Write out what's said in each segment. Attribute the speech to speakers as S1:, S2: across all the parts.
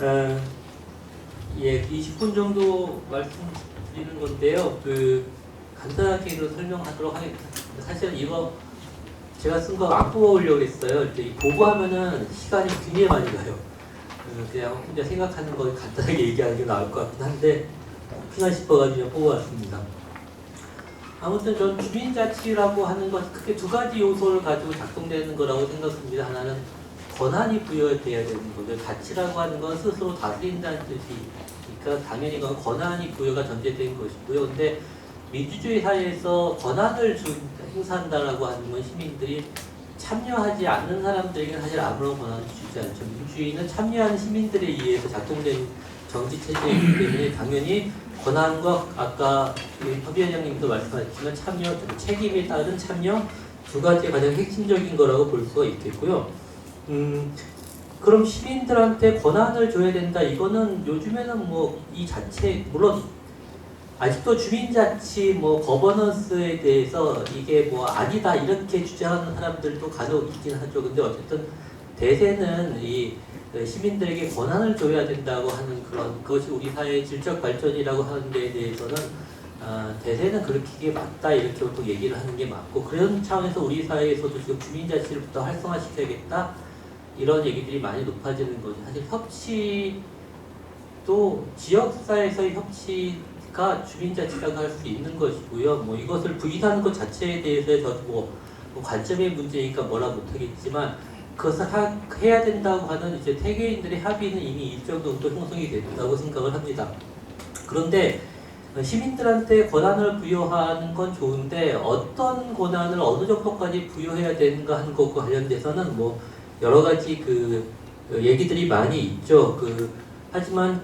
S1: 어, 예, 20분 정도 말씀드리는 건데요. 간단하게 설명하도록 하겠습니다. 사실 이거 제가 쓴 거 안 뽑아오려고 했어요. 이제 보고하면은 시간이 굉장히 많이 가요. 그냥 혼자 생각하는 거 간단하게 얘기하는 게 나을 것 같긴 한데 혹시나 싶어가지고 뽑아왔습니다. 아무튼 전 주민자치라고 하는 건 크게 두 가지 요소를 가지고 작동되는 거라고 생각합니다. 하나는 권한이 부여돼야 되는 거죠. 자치라고 하는 건 스스로 다스린다는 뜻이니까 당연히 그건 권한이 부여가 전제된 것이고요. 근데 민주주의 사회에서 권한을 행사한다라고 하는 건 시민들이 참여하지 않는 사람들에게는 사실 아무런 권한을 주지 않죠. 민주주의는 참여하는 시민들에 의해서 작동된 정치 체제이기 때문에 당연히 권한과 아까 협의원장님도 말씀하셨지만 참여, 책임에 따른 참여 두 가지가 가장 핵심적인 거라고 볼 수가 있겠고요. 그럼 시민들한테 권한을 줘야 된다. 이거는 요즘에는 뭐 이 자체 물론 아직도 주민자치 거버넌스에 대해서 이게 아니다 이렇게 주장하는 사람들도 간혹 있긴 하죠. 근데 어쨌든 대세는 이 시민들에게 권한을 줘야 된다고 하는 그것이 우리 사회의 질적 발전이라고 하는 데에 대해서는 대세는 그렇게 맞다 이렇게 보통 얘기를 하는 게 맞고, 그런 차원에서 우리 사회에서도 지금 주민자치를부터 활성화시켜야겠다 이런 얘기들이 많이 높아지는 거죠. 사실 협치도 지역사회에서의 협치가 주민자치라고 할 수 있는 것이고요. 이것을 부인하는 것 자체에 대해서 저도 관점의 문제니까 뭐라 못하겠지만 그것을 해야 된다고 하는 이제 태계인들의 합의는 이미 일정 정도 형성이 됐다고 생각을 합니다. 그런데 시민들한테 권한을 부여하는 건 좋은데 어떤 권한을 어느 정도까지 부여해야 되는가 하는 것과 관련돼서는 여러 가지 얘기들이 많이 있죠. 하지만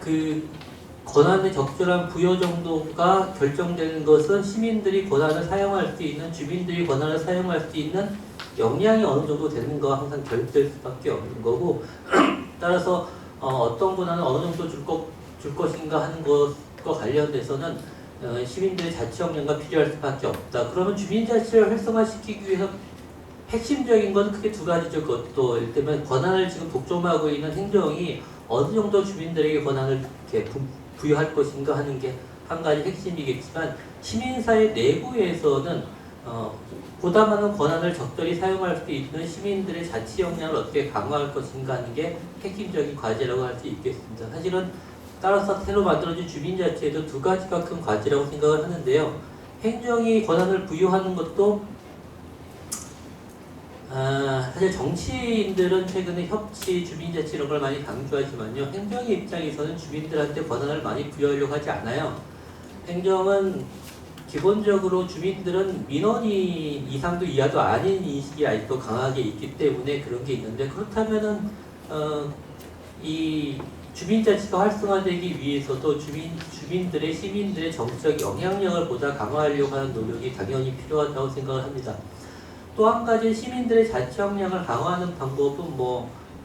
S1: 권한의 적절한 부여 정도가 결정되는 것은 시민들이 권한을 사용할 수 있는, 주민들이 권한을 사용할 수 있는 역량이 어느 정도 되는가 항상 결정될 수밖에 없는 거고, 따라서 어떤 권한을 어느 정도 줄 것인가 하는 것과 관련돼서는 시민들의 자치 역량가 필요할 수밖에 없다. 그러면 주민자치를 활성화시키기 위해서 핵심적인 건 크게 두 가지죠. 그것도 일테면 권한을 지금 독점하고 있는 행정이 어느 정도 주민들에게 권한을 이렇게 부여할 것인가 하는 게 한 가지 핵심이겠지만, 시민사회 내부에서는 보다 많은 권한을 적절히 사용할 수 있는 시민들의 자치 역량을 어떻게 강화할 것인가 하는 게 핵심적인 과제라고 할 수 있겠습니다. 사실은 따라서 새로 만들어진 주민자치에도 두 가지가 큰 과제라고 생각을 하는데요. 행정이 권한을 부여하는 것도 사실 정치인들은 최근에 협치, 주민자치 이런 걸 많이 강조하지만요. 행정의 입장에서는 주민들한테 권한을 많이 부여하려고 하지 않아요. 행정은 기본적으로 주민들은 민원인 이상도 이하도 아닌 인식이 아직도 강하게 있기 때문에 그런 게 있는데, 그렇다면은 이 주민자치가 활성화되기 위해서도 주민들의, 시민들의 정치적 영향력을 보다 강화하려고 하는 노력이 당연히 필요하다고 생각을 합니다. 또 한 가지 시민들의 자치 역량을 강화하는 방법은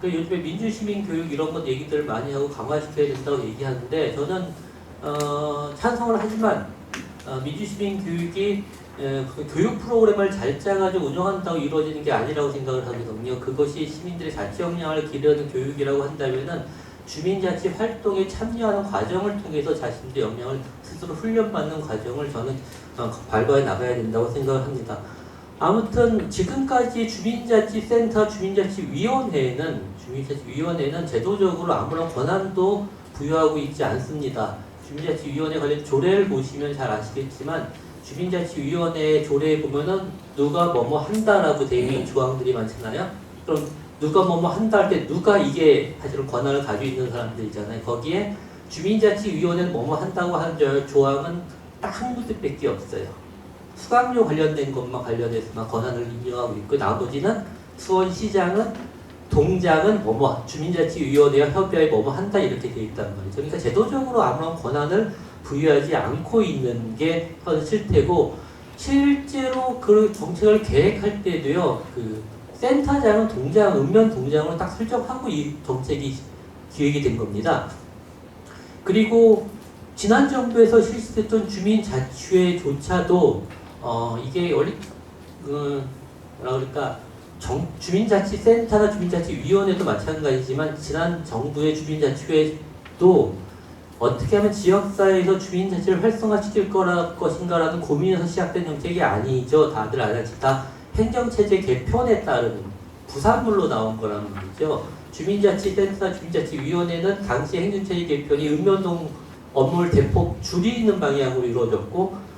S1: 요즘에 민주시민 교육 이런 것 얘기들 많이 하고 강화시켜야 된다고 얘기하는데, 저는 찬성을 하지만 민주시민 교육이 교육 프로그램을 잘 짜가지고 운영한다고 이루어지는 게 아니라고 생각을 하거든요. 그것이 시민들의 자치 역량을 기르는 교육이라고 한다면은 주민자치 활동에 참여하는 과정을 통해서 자신들의 역량을 스스로 훈련받는 과정을 저는 발굴해 나가야 된다고 생각을 합니다. 아무튼 지금까지 주민자치센터, 주민자치위원회는 제도적으로 아무런 권한도 부여하고 있지 않습니다. 주민자치위원회 관련 조례를 보시면 잘 아시겠지만, 주민자치위원회 조례에 보면은 누가 뭐뭐 한다라고 되어 있는 조항들이 많잖아요. 그럼 누가 뭐뭐 한다 할 때 누가 이게 사실은 권한을 가지고 있는 사람들이잖아요. 거기에 주민자치위원회는 뭐뭐 한다고 하는 조항은 딱 한 군데밖에 없어요. 수강료 관련된 것만 관련해서만 권한을 인정하고 있고, 나머지는 수원시장은 동작은 주민자치위원회와 협의하에 뭐뭐 한다 이렇게 되어 있단 말이죠. 그러니까 제도적으로 아무런 권한을 부여하지 않고 있는 게 현 실태고, 실제로 그 정책을 계획할 때도요, 센터장은 읍면 동장으로 딱 설정하고 이 정책이 기획이 된 겁니다. 그리고 지난 정부에서 실시됐던 주민자치회조차도 이게 원래 뭐라 그럴까, 주민자치센터나 주민자치위원회도 마찬가지지만 지난 정부의 주민자치회도 어떻게 하면 지역사회에서 주민자치를 활성화시킬 것인가라는 고민에서 시작된 정책이 아니죠. 다들 알다시피 다 행정체제 개편에 따른 부산물로 나온 거라는 거죠. 주민자치센터나 주민자치위원회는 당시 행정체제 개편이 읍면동 업무를 대폭 줄이는 방향으로 이루어졌고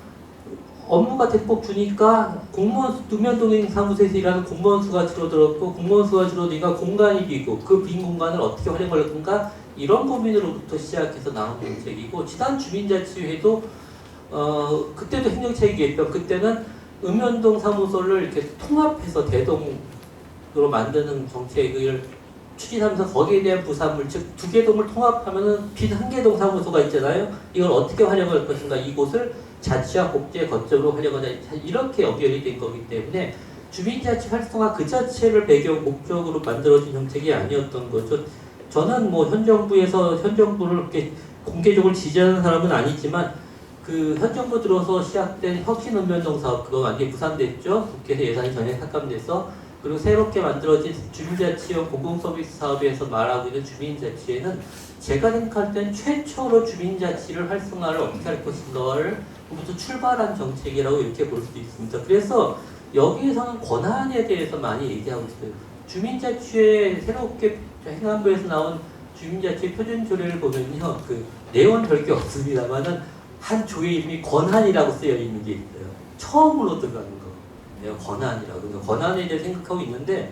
S1: 업무가 대폭 주니까 읍면동 사무소에서 일하는 공무원 수가 줄어들었고 공무원 수가 줄어드니까 공간이 비고 그 빈 공간을 어떻게 활용할 건가 이런 고민으로부터 시작해서 나온 정책이고 지난 주민자치회도 그때도 행정체계 개편 그때는 읍면동 사무소를 이렇게 통합해서 대동으로 만드는 정책을 추진하면서 거기에 대한 부산물 즉 두 개 동을 통합하면은 빈 한 개 동 사무소가 있잖아요. 이걸 어떻게 활용할 것인가 이곳을 자치와 복지의 거점으로 활용하자 이렇게 연결이 된 거기 때문에 주민자치 활성화 그 자체를 배경 목적으로 만들어진 정책이 아니었던 거죠. 저는 뭐 현 정부를 이렇게 공개적으로 지지하는 사람은 아니지만 그 현 정부 들어서 시작된 혁신읍면동 사업 그거 완전히 무산됐죠. 국회에서 예산이 전혀 삭감돼서 그리고 새롭게 만들어진 주민자치형 공공서비스 사업에서 말하고 있는 주민자치에는 제가 생각할 땐 최초로 주민자치를 활성화를 어떻게 할 것인가를 부터 출발한 정책이라고 이렇게 볼 수도 있습니다. 그래서 여기에서는 권한에 대해서 많이 얘기하고 있어요. 주민자치에 새롭게 행안부에서 나온 주민자치 표준조례를 보면요, 그 내용은 별게 없습니다만은 한 조에 이미 권한이라고 쓰여 있는 게 있어요. 처음으로 들어가는 거, 권한이라고. 그러니까 권한에 대해 생각하고 있는데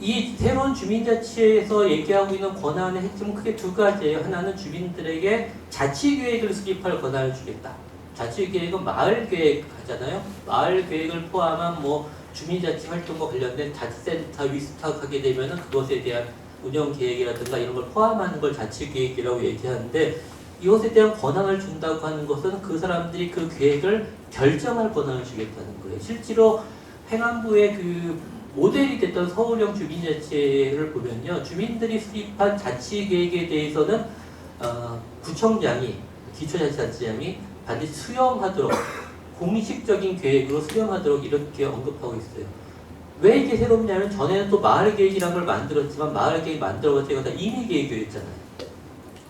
S1: 이 새로운 주민자치에서 얘기하고 있는 권한의 핵심은 크게 두 가지예요. 하나는 주민들에게 자치계획을 수립할 권한을 주겠다. 자치계획은 마을계획 하잖아요. 마을계획을 포함한 뭐 주민자치 활동과 관련된 자치센터 위탁하게 되면은 그것에 대한 운영계획이라든가 이런 걸 포함하는 걸 자치계획이라고 얘기하는데 이것에 대한 권한을 준다고 하는 것은 그 사람들이 그 계획을 결정할 권한을 주겠다는 거예요. 실제로 행안부의 그 모델이 됐던 서울형 주민자치를 보면요. 주민들이 수립한 자치계획에 대해서는 구청장이, 기초자치단체장이 반드시 수용하도록 공식적인 계획으로 수용하도록 이렇게 언급하고 있어요. 왜 이게 새롭냐면 전에는 또 마을계획이라는 걸 만들었지만 마을계획 만들어봤자 이거 다 임의계획이었잖아요.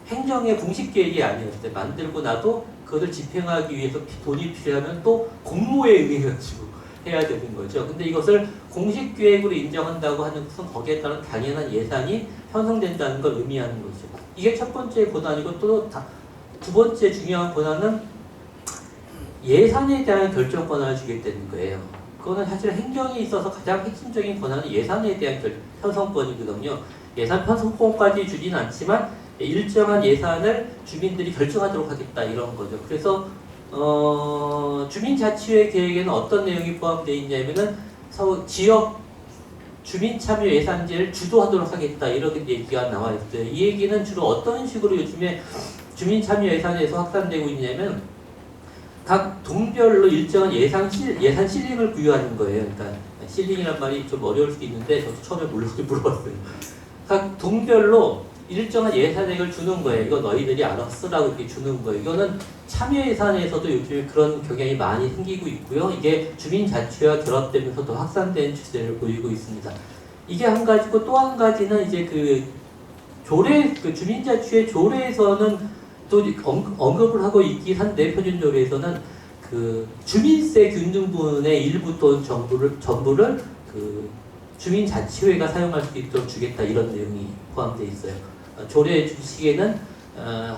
S1: 행정의 공식계획이 아니었어요. 만들고 나도 그것을 집행하기 위해서 돈이 필요하면 또 공모에 의해 가지고 해야 되는 거죠. 근데 이것을 공식 계획으로 인정한다고 하는 것은 거기에 따른 당연한 예산이 편성된다는 걸 의미하는 거죠. 이게 첫 번째 권한이고 또 두 번째 중요한 권한은 예산에 대한 결정 권한을 주겠다는 거예요. 그거는 사실 행정에 있어서 가장 핵심적인 권한은 예산에 대한 편성권이거든요. 예산 편성권까지 주지는 않지만 일정한 예산을 주민들이 결정하도록 하겠다 이런 거죠. 그래서 주민자치회 계획에는 어떤 내용이 포함되어 있냐면은 지역 주민참여 예산제를 주도하도록 하겠다 이렇게 얘기가 나와 있어요. 이 얘기는 주로 어떤 식으로 요즘에 주민참여 예산에서 확산되고 있냐면 각 동별로 일정한 예산 실링을 부여하는 거예요. 그러니까 실링이란 말이 좀 어려울 수도 있는데 저도 처음에 물어봤어요. 각 동별로 일정한 예산액을 주는 거예요. 이거 너희들이 알아서 쓰라고 이렇게 주는 거예요. 이거는 참여 예산에서도 요즘에 그런 경향이 많이 생기고 있고요. 이게 주민자치와 결합되면서 더 확산되는 추세를 보이고 있습니다. 이게 한 가지고 또 한 가지는 이제 그 주민자치의 조례에서는 또 언급을 하고 있긴 한데 표준조례에서는 그 주민세 균등분의 일부 또는 전부를 그 주민자치회가 사용할 수 있도록 주겠다 이런 내용이 포함되어 있어요. 조례 주식에는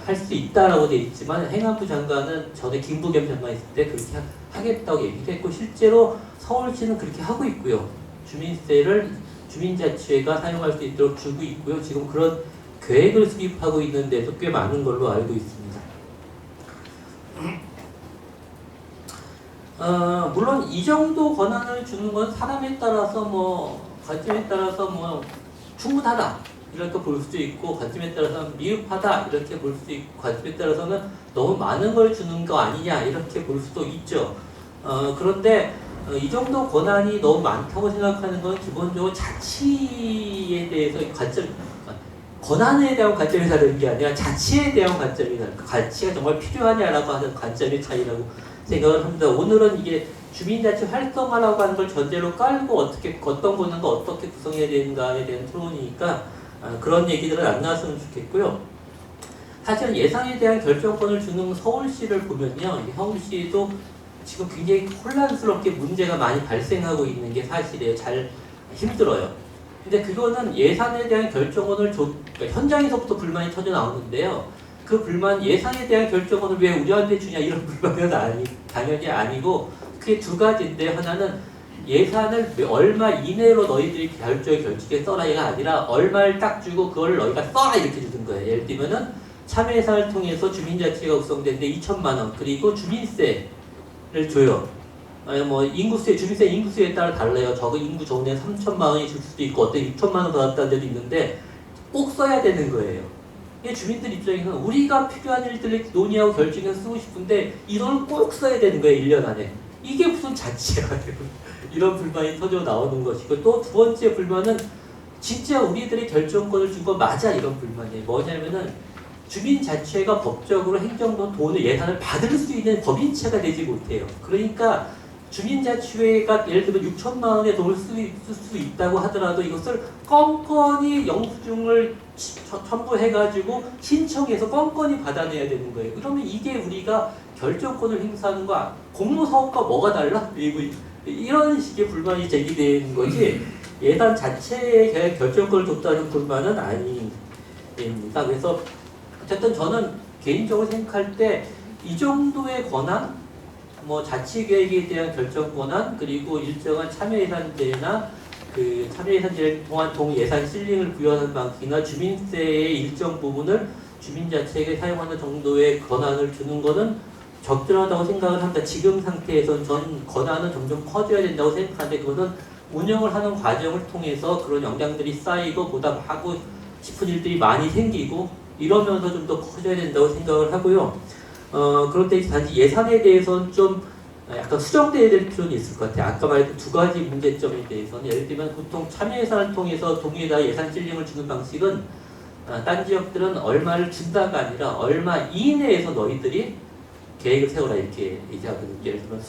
S1: 할 수 있다라고 되어 있지만 행안부 장관은 전에 김부겸 장관 있을 때 그렇게 하겠다고 얘기를 했고 실제로 서울시는 그렇게 하고 있고요. 주민세를 주민자치회가 사용할 수 있도록 주고 있고요. 지금 그런 계획을 수립하고 있는 데도 꽤 많은 걸로 알고 있습니다. 물론 이 정도 권한을 주는 건 사람에 따라서 관점에 따라서 충분하다 이렇게 볼 수도 있고 관점에 따라서는 미흡하다 이렇게 볼 수도 있고 관점에 따라서는 너무 많은 걸 주는 거 아니냐 이렇게 볼 수도 있죠. 그런데 이 정도 권한이 너무 많다고 생각하는 건 기본적으로 자치에 대해서 권한에 대한 관점이 다른 게 아니라 자치에 대한 관점이 다른 가치가 정말 필요하냐라고 하는 관점의 차이라고 생각을 합니다. 오늘은 이게 주민자치 활성화라고 하는 걸 전제로 깔고 어떤 권한과 어떻게 구성해야 되는가에 대한 토론이니까 그런 얘기들은 안 나왔으면 좋겠고요. 사실은 예산에 대한 결정권을 주는 서울시를 보면요, 서울시도 지금 굉장히 혼란스럽게 문제가 많이 발생하고 있는 게 사실이에요. 잘 힘들어요. 근데 그거는 예산에 대한 결정권을 그러니까 현장에서부터 불만이 터져 나오는데요. 그 불만, 예산에 대한 결정권을 왜 우리한테 주냐 이런 불만은 당연히 아니고, 그게 두 가지인데, 하나는 예산을 얼마 이내로 너희들이 결직에 써라가 아니라 얼마를 딱 주고 그걸 너희가 써라 이렇게 주는 거예요. 예를 들면은 참여 예산을 통해서 주민자치가 구성되는데 2천만 원, 그리고 주민세를 줘요. 아니 뭐 인구세, 주민세 인구수에 따라 달라요. 저거 인구 좋은 데 3천만 원이 줄 수도 있고 어떤 6천만 원 받았다는 데도 있는데 꼭 써야 되는 거예요. 이게 주민들 입장에서는 우리가 필요한 일들을 논의하고 결정해서 쓰고 싶은데 이 돈을 꼭 써야 되는 거예요. 1년 안에. 이게 무슨 자치야. 이런 불만이 터져 나오는 것이고, 또 두 번째 불만은 진짜 우리들이 결정권을 준 거 맞아 이런 불만이에요. 뭐냐면은 주민자치회가 법적으로 행정부 돈을 예산을 받을 수 있는 법인체가 되지 못해요. 그러니까 주민자치회가 예를 들면 6천만 원의 돈을 쓸 수 있다고 하더라도 이것을 껌껌이 영수증을 첨부해가지고 신청해서 껌껌이 받아내야 되는 거예요. 그러면 이게 우리가 결정권을 행사하는 거 공모사업과 뭐가 달라? 이런 식의 불만이 제기되는 거지 예산 자체에 결정권을 줬다는 불만은 아닙니다. 그래서 어쨌든 저는 개인적으로 생각할 때 이 정도의 권한, 뭐 자치계획에 대한 결정 권한, 그리고 일정한 참여예산제나 그 참여예산제를 통한 동예산 실링을 부여하는 방식이나 주민세의 일정 부분을 주민자치에게 사용하는 정도의 권한을 주는 것은 적절하다고 생각을 합니다. 지금 상태에서는 전 권한은 점점 커져야 된다고 생각하는데, 그것은 운영을 하는 과정을 통해서 그런 영향들이 쌓이고 보답하고 싶은 일들이 많이 생기고 이러면서 좀 더 커져야 된다고 생각을 하고요. 그런데 단지 예산에 대해서는 좀 약간 수정돼야 될 필요는 있을 것 같아요. 아까 말했던 두 가지 문제점에 대해서는, 예를 들면 보통 참여 예산을 통해서 동의에다 예산 실링을 주는 방식은 딴 지역들은 얼마를 준다가 아니라 얼마 이내에서 너희들이 계획을 세워라 이렇게 얘기하거든요. 예를 들면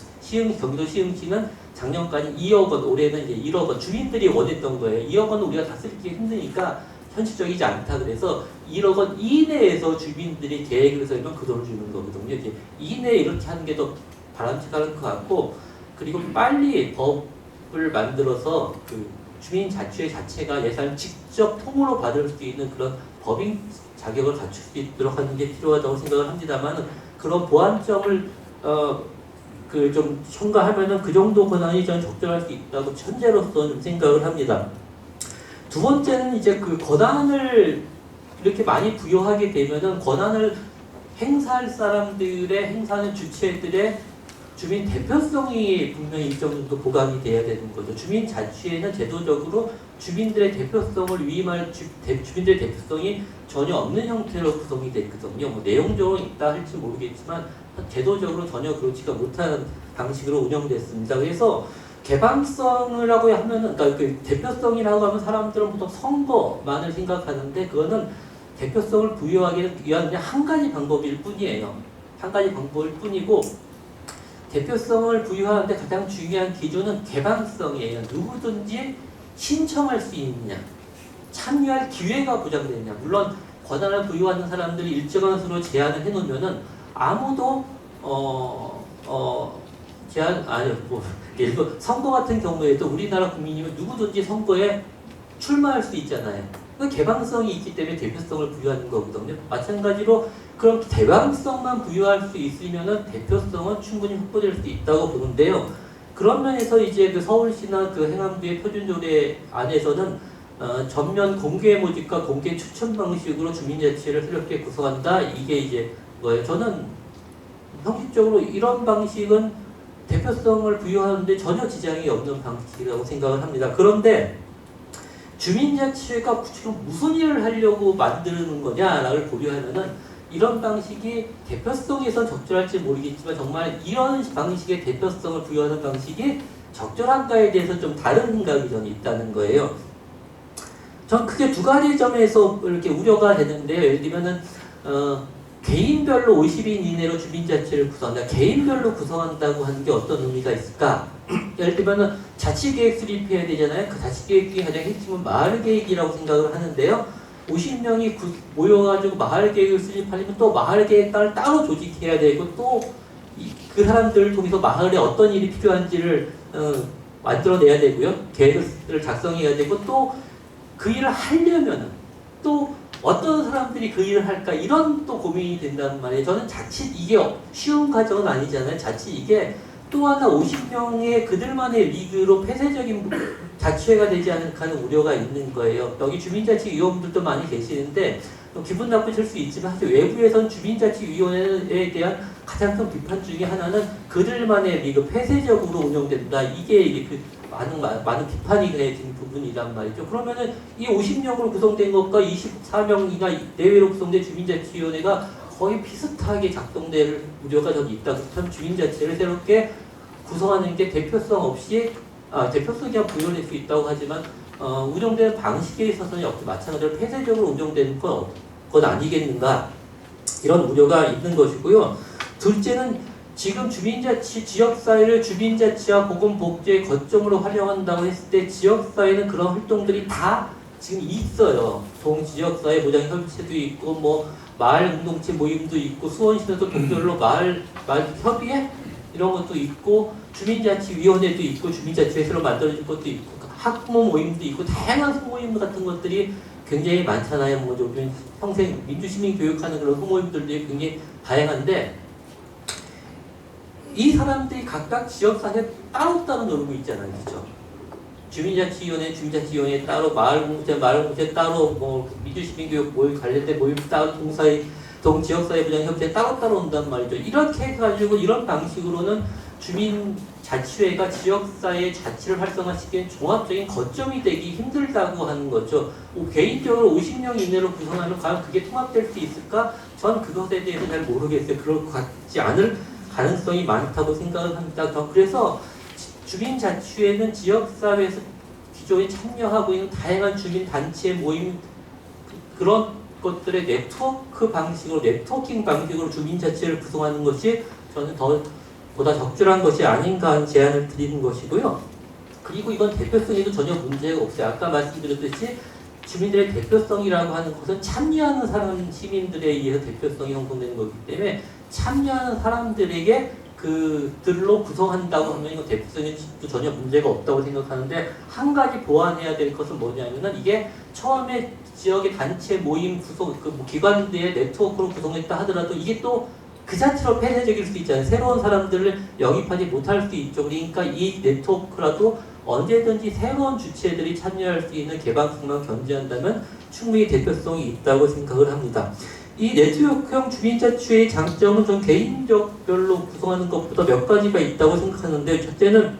S1: 경기도 시흥시는 작년까지 2억 원, 올해는 이제 1억 원, 주민들이 원했던 거예요. 2억 원은 우리가 다 쓰기 힘드니까 현실적이지 않다. 그래서 1억 원 이내에서 주민들이 계획을 세우면 그 돈을 주는 거거든요. 이제 이내에 이렇게 하는 게 더 바람직한 것 같고, 그리고 빨리 법을 만들어서 그 주민자치회 자체가 예산을 직접 통으로 받을 수 있는 그런 법인 자격을 갖출 수 있도록 하는 게 필요하다고 생각을 합니다만, 그런 보완점을 좀 첨가하면은 그 정도 권한이 전 적절할 수 있다고 현재로서는 좀 생각을 합니다. 두 번째는 이제 그 권한을 이렇게 많이 부여하게 되면은 권한을 행사할 사람들의, 행사하는 주체들의 주민 대표성이 분명히 일정 정도 보강이 돼야 되는 거죠. 주민자치회는 제도적으로 주민들의 대표성을 위임할 주민들의 대표성이 전혀 없는 형태로 구성이 됐거든요. 뭐 내용적으로 있다 할지 모르겠지만 제도적으로 전혀 그렇지가 못한 방식으로 운영됐습니다. 그래서 개방성이라고 하면은, 그러니까 그 대표성이라고 하면 사람들은 보통 선거만을 생각하는데, 그거는 대표성을 부여하기 위한 그냥 한 가지 방법일 뿐이에요. 한 가지 방법일 뿐이고, 대표성을 부여하는데 가장 중요한 기준은 개방성이에요. 누구든지 신청할 수 있느냐, 참여할 기회가 보장되느냐. 물론 권한을 부여하는 사람들이 일정한 수로 제한을 해놓으면은 아무도 예를 선거 같은 경우에도 우리나라 국민이면 누구든지 선거에 출마할 수 있잖아요. 그 개방성이 있기 때문에 대표성을 부여하는 거거든요. 마찬가지로 그럼 개방성만 부여할 수 있으면은 대표성은 충분히 확보될 수 있다고 보는데요. 그런 면에서 이제 그 서울시나 그 행안부의 표준조례 안에서는 전면 공개 모집과 공개 추천 방식으로 주민자치를 새롭게 구성한다. 이게 이제 뭐예요? 저는 형식적으로 이런 방식은 대표성을 부여하는데 전혀 지장이 없는 방식이라고 생각을 합니다. 그런데 주민자치회가 지금 무슨 일을 하려고 만드는 거냐를 고려하면은 이런 방식이 대표성에선 적절할지 모르겠지만 정말 이런 방식의 대표성을 부여하는 방식이 적절한가에 대해서 좀 다른 생각이 저는 있다는 거예요. 전 크게 두 가지 점에서 이렇게 우려가 되는데요. 예를 들면은 개인별로 50인 이내로 주민자치를 구성한다. 개인별로 구성한다고 하는 게 어떤 의미가 있을까? 예를 들면 자치계획 수립해야 되잖아요. 그 자치계획의 가장 핵심은 마을계획이라고 생각을 하는데요. 50명이 모여가지고 마을계획을 수립하려면 또 마을계획단을 따로 조직해야 되고 또 그 사람들을 통해서 마을에 어떤 일이 필요한지를 만들어내야 되고요. 계획을 작성해야 되고 또 그 일을 하려면은 또 어떤 사람들이 그 일을 할까 이런 또 고민이 된단 말이에요. 저는 자칫 이게 쉬운 과정은 아니잖아요. 자칫 이게 또 하나 50명의 그들만의 리그로 폐쇄적인 자치회가 되지 않을까 하는 우려가 있는 거예요. 여기 주민자치위원분들도 많이 계시는데 기분 나쁘실 수 있지만 사실 외부에서는 주민자치위원회에 대한 가장 큰 비판 중에 하나는 그들만의 리그 폐쇄적으로 운영된다. 이게 그 많은 비판이 되는 부분이란 말이죠. 그러면은 이 50명으로 구성된 것과 24명이나 내외로 구성된 주민자치위원회가 거의 비슷하게 작동될 우려가 저기 있다. 그렇다면 주민자치를 새롭게 구성하는 게 대표성 없이 대표성이야 부여될 수 있다고 하지만 운영되는 방식에 있어서는 역시 마찬가지로 폐쇄적으로 운영되는 건 아니겠는가 이런 우려가 있는 것이고요. 둘째는 지금 주민자치 지역사회를 주민자치와 보건복지의 거점으로 활용한다고 했을 때 지역사회는 그런 활동들이 다 지금 있어요. 동지역사회 보장협의체도 있고 뭐 마을 공동체 모임도 있고 수원시에서 동별로 마을 협의회 이런 것도 있고 주민자치위원회도 있고 주민자치회 새로 만들어진 것도 있고 학부모 모임도 있고 다양한 소모임 같은 것들이 굉장히 많잖아요. 뭐 요즘 평생 민주시민 교육하는 그런 소모임들도 굉장히 다양한데 이 사람들이 각각 지역사회 따로따로 놀고 있잖아요. 그죠? 주민자치위원회 따로, 마을공동체 따로, 뭐 민주시민교육 모임 관련된 모임 따로, 동지역사회 부장협의체 따로따로 온단 말이죠. 이렇게 해가지고 이런 방식으로는 주민자치회가 지역사회의 자치를 활성화시키는 종합적인 거점이 되기 힘들다고 하는 거죠. 개인적으로 50명 이내로 구성하면 과연 그게 통합될 수 있을까? 전 그것에 대해서 잘 모르겠어요. 그럴 것 같지 않을 가능성이 많다고 생각을 합니다. 그래서 주민자치회는 지역사회에서 기존에 참여하고 있는 다양한 주민단체 모임 그런 것들의 네트워크 방식으로 네트워킹 방식으로 주민자치회를 구성하는 것이 저는 보다 적절한 것이 아닌가 하는 제안을 드리는 것이고요. 그리고 이건 대표성에도 전혀 문제가 없어요. 아까 말씀드렸듯이 주민들의 대표성이라고 하는 것은 참여하는 사람 시민들에 의해서 대표성이 형성되는 거기 때문에 참여하는 사람들에게 그들로 구성한다고 하면 이거 대표성에도 전혀 문제가 없다고 생각하는데 한 가지 보완해야 될 것은 뭐냐면은 이게 처음에 지역의 단체 모임 구성 기관들의 네트워크로 구성했다 하더라도 이게 또 그 자체로 폐쇄적일 수 있잖아요. 새로운 사람들을 영입하지 못할 수 있죠. 그러니까 이 네트워크라도 언제든지 새로운 주체들이 참여할 수 있는 개방성만 견지한다면 충분히 대표성이 있다고 생각을 합니다. 이 네트워크형 주민자치회의 장점은 좀 개인적별로 구성하는 것보다 몇 가지가 있다고 생각하는데 첫째는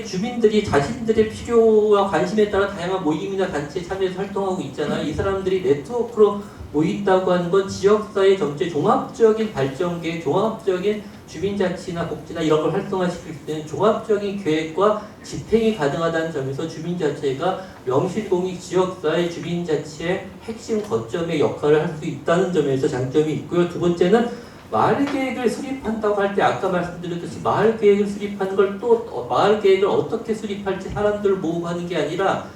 S1: 주민들이 자신들의 필요와 관심에 따라 다양한 모임이나 단체에 참여해서 활동하고 있잖아요. 이 사람들이 네트워크로 모인다고 하는 건 지역사회 전체 종합적인 발전계획, 종합적인 주민자치나 복지나 이런 걸 활성화시킬 수 있는 종합적인 계획과 집행이 가능하다는 점에서 주민자치가 명실공히 지역사회 주민자치의 핵심 거점의 역할을 할 수 있다는 점에서 장점이 있고요. 두 번째는 마을계획을 수립한다고 할 때 아까 말씀드렸듯이 마을계획을 수립하는 걸 또 마을계획을 어떻게 수립할지 사람들을 모으고 하는 게 아니라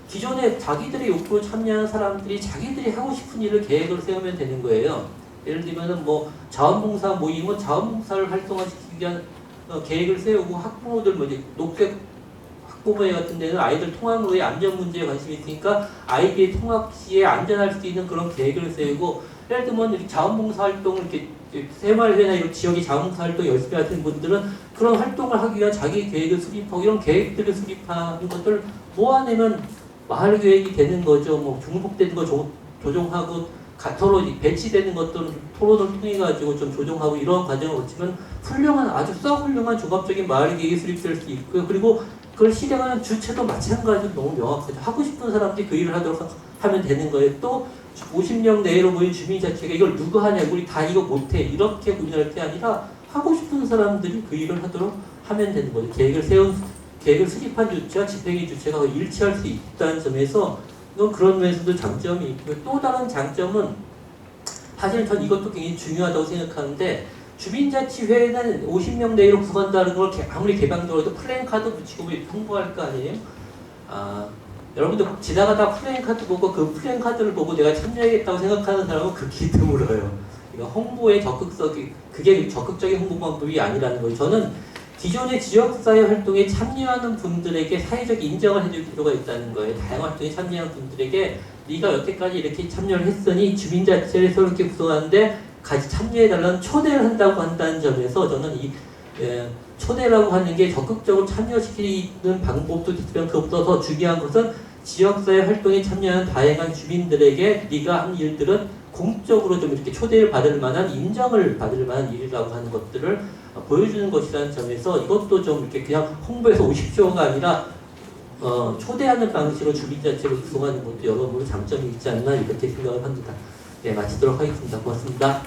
S1: 기존에 자기들의 욕구로 참여하는 사람들이 자기들이 하고 싶은 일을 계획을 세우면 되는 거예요. 예를 들면은 뭐 자원봉사 모임은 자원봉사를 활성화시키기 위한 계획을 세우고 학부모들 뭐 이제 녹색 학부모회 같은 데는 아이들 통학로의 안전 문제에 관심이 있으니까 아이들의 통학 시에 안전할 수 있는 그런 계획을 세우고 예를 들면 이렇게 자원봉사 활동을 이렇게 새마을회나 이런 지역의 자원봉사 활동 열심히 하시는 분들은 그런 활동을 하기 위한 자기 계획을 수립하고 이런 계획들을 수립하는 것들 모아내면 마을 계획이 되는 거죠. 뭐 중복되는 거 조정하고 가토로 배치되는 것들은 토론을 통해 가지고 좀 조정하고 이런 과정을 거치면 아주 훌륭한 종합적인 마을 계획이 수립될 수 있고요. 그리고 그걸 실행하는 주체도 마찬가지로 너무 명확하죠. 하고 싶은 사람들이 그 일을 하도록 하면 되는 거예요. 또 50명 내로 모인 주민자치가 이걸 누가 하냐고 우리 다 이거 못해 이렇게 고민할 게 아니라 하고 싶은 사람들이 그 일을 하도록 하면 되는 거죠. 계획을 수립한 주체와 집행의 주체가 일치할 수 있다는 점에서 그런 면에서도 장점이 있고요. 또 다른 장점은 사실 전 이것도 굉장히 중요하다고 생각하는데 주민자치회는 50명 내외로 구성한다는 걸 아무리 개방적으로도 플래카드 붙이고 홍보할 거 아니에요? 여러분들 지나가다 플래카드 보고 그 플래카드를 보고 내가 참여하겠다고 생각하는 사람은 극히 드물어요. 이거 홍보의 그게 적극적인 홍보 방법이 아니라는 거예요. 저는 기존의 지역사회 활동에 참여하는 분들에게 사회적 인정을 해줄 필요가 있다는 거예요. 다양한 활동에 참여하는 분들에게 네가 여태까지 이렇게 참여를 했으니 주민자치를 새로 이렇게 구성하는데 같이 참여해달라는 초대를 한다고 한다는 점에서 저는 이 초대라고 하는 게 적극적으로 참여시키는 방법도 있지만 그것보다 더 중요한 것은 지역사회 활동에 참여하는 다양한 주민들에게 네가 한 일들은 공적으로 좀 이렇게 초대를 받을 만한 인정을 받을 만한 일이라고 하는 것들을 보여주는 것이라는 점에서 이것도 좀 이렇게 그냥 홍보해서 오십시오가 아니라 초대하는 방식으로 주민자치를 구성하는 것도 여러모로 장점이 있지 않나 이렇게 생각을 합니다. 네, 마치도록 하겠습니다. 고맙습니다.